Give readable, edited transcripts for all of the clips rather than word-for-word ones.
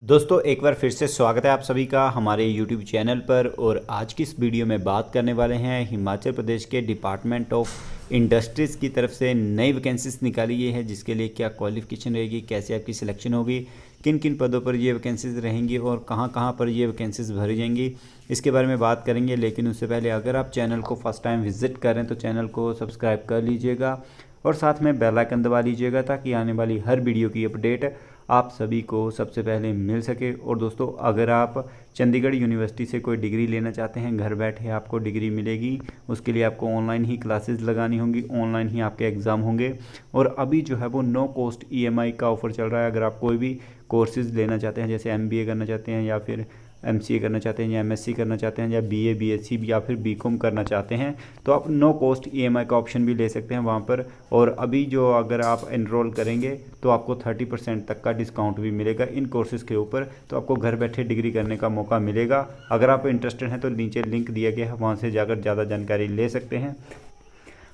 दोस्तों एक बार फिर से स्वागत है आप सभी का हमारे YouTube चैनल पर। और आज की इस वीडियो में बात करने वाले हैं हिमाचल प्रदेश के डिपार्टमेंट ऑफ इंडस्ट्रीज़ की तरफ से नई वैकेंसीज निकाली गई है, जिसके लिए क्या क्वालिफिकेशन रहेगी, कैसे आपकी सिलेक्शन होगी, किन किन पदों पर ये वैकेंसीज रहेंगी और कहाँ कहाँ पर ये वैकेंसीज भरी जाएंगी, इसके बारे में बात करेंगे। लेकिन उससे पहले अगर आप चैनल को फर्स्ट टाइम विजिट करें तो चैनल को सब्सक्राइब कर लीजिएगा और साथ में बेल आइकन दबा लीजिएगा ताकि आने वाली हर वीडियो की अपडेट आप सभी को सबसे पहले मिल सके। और दोस्तों अगर आप चंडीगढ़ यूनिवर्सिटी से कोई डिग्री लेना चाहते हैं, घर बैठे आपको डिग्री मिलेगी, उसके लिए आपको ऑनलाइन ही क्लासेस लगानी होंगी, ऑनलाइन ही आपके एग्ज़ाम होंगे। और अभी जो है वो नो कॉस्ट EMI का ऑफ़र चल रहा है। अगर आप कोई भी कोर्सेज़ लेना चाहते हैं, जैसे MBA करना चाहते हैं या फिर MCA करना चाहते हैं या MSc करना चाहते हैं या BA BSc या फिर BCom करना चाहते हैं, तो आप नो कॉस्ट EMI का ऑप्शन भी ले सकते हैं वहाँ पर। और अभी जो अगर आप एनरोल करेंगे तो आपको 30% तक का डिस्काउंट भी मिलेगा इन कोर्सेज़ के ऊपर, तो आपको घर बैठे डिग्री करने का मौका मिलेगा। अगर आप इंटरेस्टेड हैं तो नीचे लिंक दिया गया है, वहाँ से जाकर ज़्यादा जानकारी ले सकते हैं।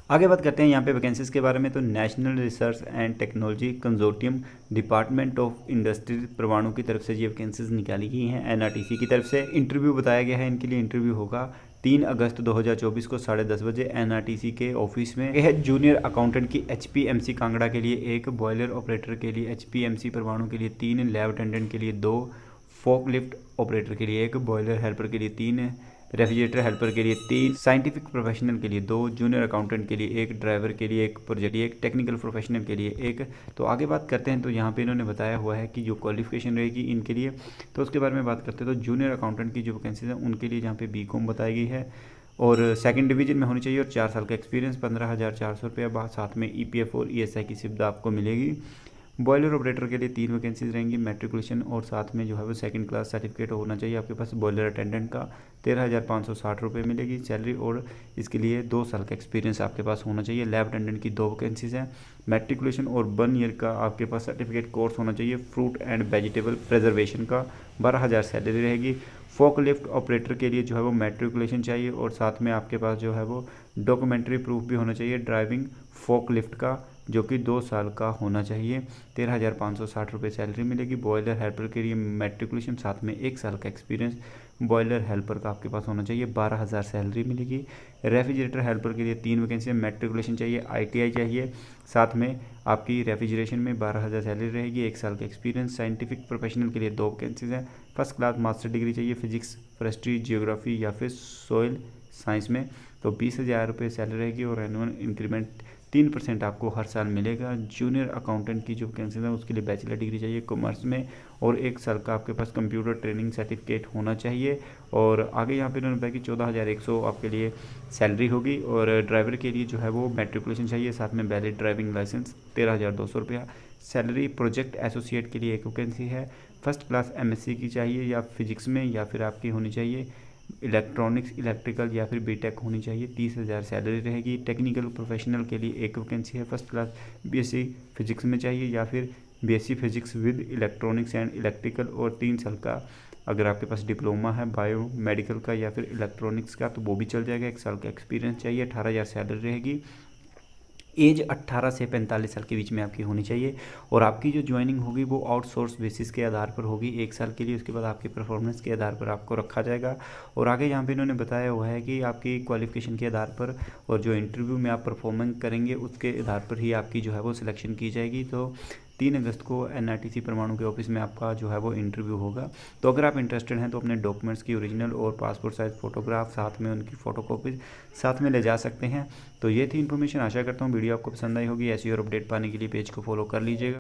आगे बात करते हैं यहाँ पे वैकेंसीज के बारे में। तो national research and technology consortium department of industry परवाणु की तरफ से ये वैकेंसीज निकाली गई हैं NRTC की तरफ से। इंटरव्यू बताया गया है, इनके लिए इंटरव्यू होगा 3 अगस्त 2024 को 10:30 बजे NRTC के ऑफिस में। यह है जूनियर अकाउंटेंट की HPMC कांगड़ा के लिए 1, बॉयलर ऑपरेटर के लिए HPMC परवाणु के लिए 3, लैब अटेंडेंट के लिए 2, फोकलिफ्ट ऑपरेटर के लिए 1, बॉयलर हेल्पर के लिए 3, रेफ्रिजरेटर हेल्पर के लिए 3, साइंटिफिक प्रोफेशनल के लिए 2, जूनियर अकाउंटेंट के लिए 1, ड्राइवर के लिए 1, प्रोजेक्ट 1, टेक्निकल प्रोफेशनल के लिए 1। तो आगे बात करते हैं। तो यहाँ पे इन्होंने बताया हुआ है कि जो क्वालिफिकेशन रहेगी इनके लिए, तो उसके बारे में बात करते हैं। तो जूनियर अकाउंटेंट की जो वैकेंसीज है उनके लिए जहाँ पे BCom बताई गई है और सेकंड डिवीजन में होनी चाहिए और 4 साल का एक्सपीरियंस, 15,400 रुपये, साथ में EPF और ESI की सुविधा आपको मिलेगी। बॉयलर ऑपरेटर के लिए 3 वैकेंसीज रहेंगी, मैट्रिकुलेशन और साथ में जो है वो सेकंड क्लास सर्टिफिकेट होना चाहिए आपके पास। बॉयलर अटेंडेंट का 13,560 रुपये मिलेगी सैलरी और इसके लिए 2 साल का एक्सपीरियंस आपके पास होना चाहिए। लैब अटेंडेंट की 2 वैकेंसीज हैं, मैट्रिकुलेशन और 1 ईयर का आपके पास सर्टिफिकेट कोर्स होना चाहिए। फ्रूट एंड वेजिटेबल प्रिजर्वेशन का 12,000 सैलरी रहेगी। फोकलिफ्ट ऑपरेटर के लिए जो है वो मैट्रिकुलेशन चाहिए और साथ में आपके पास जो है वो डॉक्यूमेंट्री प्रूफ भी होना चाहिए ड्राइविंग फोकलिफ्ट का, जो कि 2 साल का होना चाहिए। 13,560 रुपये सैलरी मिलेगी। बॉयलर हेल्पर के लिए मैट्रिकुलेशन साथ में 1 साल का एक्सपीरियंस बॉयलर हेल्पर का आपके पास होना चाहिए, 12,000 सैलरी मिलेगी। रेफ्रिजरेटर हेल्पर के लिए 3 वैकेंसी, मैट्रिकुलेशन चाहिए, ITI चाहिए, साथ में आपकी रेफ्रिजरेशन में 12,000 सैलरी रहेगी, 1 साल का एक्सपीरियंस। साइंटिफिक प्रोफेशनल के लिए 2 वैकेंसीज हैं, फर्स्ट क्लास मास्टर डिग्री चाहिए फिजिक्स, फॉरेस्ट्री, जियोग्राफी या फिर सोइल साइंस में, तो 20,000 रुपये सैलरी रहेगी और एनुअल इंक्रीमेंट 3% आपको हर साल मिलेगा। जूनियर अकाउंटेंट की जो वैकेंसी है उसके लिए बैचलर डिग्री चाहिए कॉमर्स में और 1 साल का आपके पास कंप्यूटर ट्रेनिंग सर्टिफिकेट होना चाहिए। और आगे यहाँ पे उन्होंने बताया कि 14,100 आपके लिए सैलरी होगी। और ड्राइवर के लिए जो है वो मैट्रिकुलेशन चाहिए, साथ में वैलिड ड्राइविंग लाइसेंस, 13,200 रुपया सैलरी। प्रोजेक्ट एसोसिएट के लिए 1 वैकेंसी है, फर्स्ट क्लास MSc की चाहिए या फिजिक्स में या फिर आपकी होनी चाहिए इलेक्ट्रॉनिक्स इलेक्ट्रिकल या फिर BTech होनी चाहिए, 30,000 सैलरी रहेगी। टेक्निकल प्रोफेशनल के लिए 1 वैकेंसी है, फर्स्ट क्लास BSc फिजिक्स में चाहिए या फिर BSc physics with electronics and electrical, और 3 साल का अगर आपके पास डिप्लोमा है बायो मेडिकल का या फिर इलेक्ट्रॉनिक्स का तो वो भी चल जाएगा। 1 साल का एक्सपीरियंस चाहिए, 18,000 सैलरी रहेगी। एज 18 से 45 साल के बीच में आपकी होनी चाहिए और आपकी जो ज्वाइनिंग होगी वो आउटसोर्स बेसिस के आधार पर होगी 1 साल के लिए। उसके बाद आपकी परफॉर्मेंस के आधार पर आपको रखा जाएगा। और आगे यहाँ पे इन्होंने बताया हुआ है कि आपकी क्वालिफिकेशन के आधार पर और जो इंटरव्यू में आप परफॉर्मेंस करेंगे उसके आधार पर ही आपकी जो है वो सिलेक्शन की जाएगी। तो 3 अगस्त को NRTC परवाणु के ऑफिस में आपका जो है वो इंटरव्यू होगा। तो अगर आप इंटरेस्टेड हैं तो अपने डॉक्यूमेंट्स की ओरिजिनल और पासपोर्ट साइज़ फ़ोटोग्राफ साथ में उनकी फ़ोटोकॉपीज साथ में ले जा सकते हैं। तो ये थी इन्फॉर्मेशन। आशा करता हूँ वीडियो आपको पसंद आई होगी। ऐसी और अपडेट पाने के लिए पेज को फॉलो कर लीजिएगा।